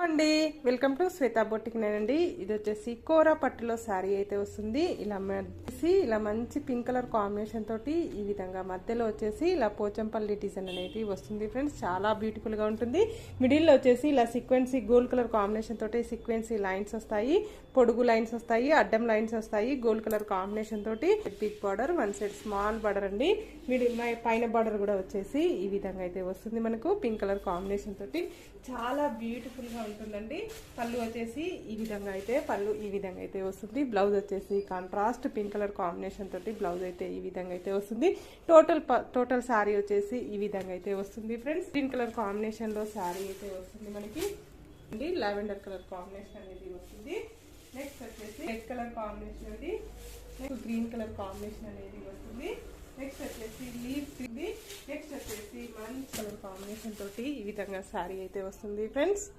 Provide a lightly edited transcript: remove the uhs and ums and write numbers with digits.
అండి welcome to Shweta boutique నేనండి. ఇది వచ్చేసి కోరా పట్టులో శారీ అయితే వస్తుంది. ఇలా మంచి పింక్ కలర్ కాంబినేషన్ తోటి ఈ విధంగా మధ్యలో వచ్చేసి ఇలా పోచంపల్లి డిజైన్ అనేది వస్తుంది ఫ్రెండ్స్. చాలా బ్యూటిఫుల్ గా ఉంటుంది. మిడిల్ లో వచ్చేసి ఇలా సీక్వెన్సీ గోల్డ్ కలర్ కాంబినేషన్ తోటి సీక్వెన్సీ లైన్స్ వస్తాయి, పొడుగు లైన్స్ వస్తాయి, అడ్డం లైన్స్ వస్తాయి. గోల్డ్ కలర్ కాంబినేషన్ తోటి big border, one side small border అండి. పైన బార్డర్ కూడా వచ్చేసి ఈ విధంగా అయితే వస్తుంది. మనకు పింక్ కలర్ కాంబినేషన్ తోటి చాలా బ్యూటిఫుల్ గా ఉంటుందండి. పళ్ళు వచ్చేసి ఈ విధంగా అయితే వస్తుంది. బ్లౌజ్ వచ్చేసి కాంట్రాస్ట్ పింక్ కలర్ కాంబినేషన్ తోటి బ్లౌజ్ అయితే ఈ విధంగా అయితే వస్తుంది. టోటల్ శారీ వచ్చేసి ఈ విధంగా అయితే వస్తుంది ఫ్రెండ్స్. గ్రీన్ కలర్ కాంబినేషన్ లో శారీ అయితే వస్తుంది మనకి. లావెండర్ కలర్ కాంబినేషన్ అనేది వస్తుంది. నెక్స్ట్ వచ్చేసి రెడ్ కలర్ కాంబినేషన్ అండి. నెక్స్ట్ గ్రీన్ కలర్ కాంబినేషన్ అనేది వస్తుంది. నెక్స్ట్ వచ్చేసి లీవ్స్ ఉంది. నెక్స్ట్ వచ్చేసి మంచి కలర్ కాంబినేషన్ తోటి ఈ విధంగా శారీ అయితే వస్తుంది ఫ్రెండ్స్.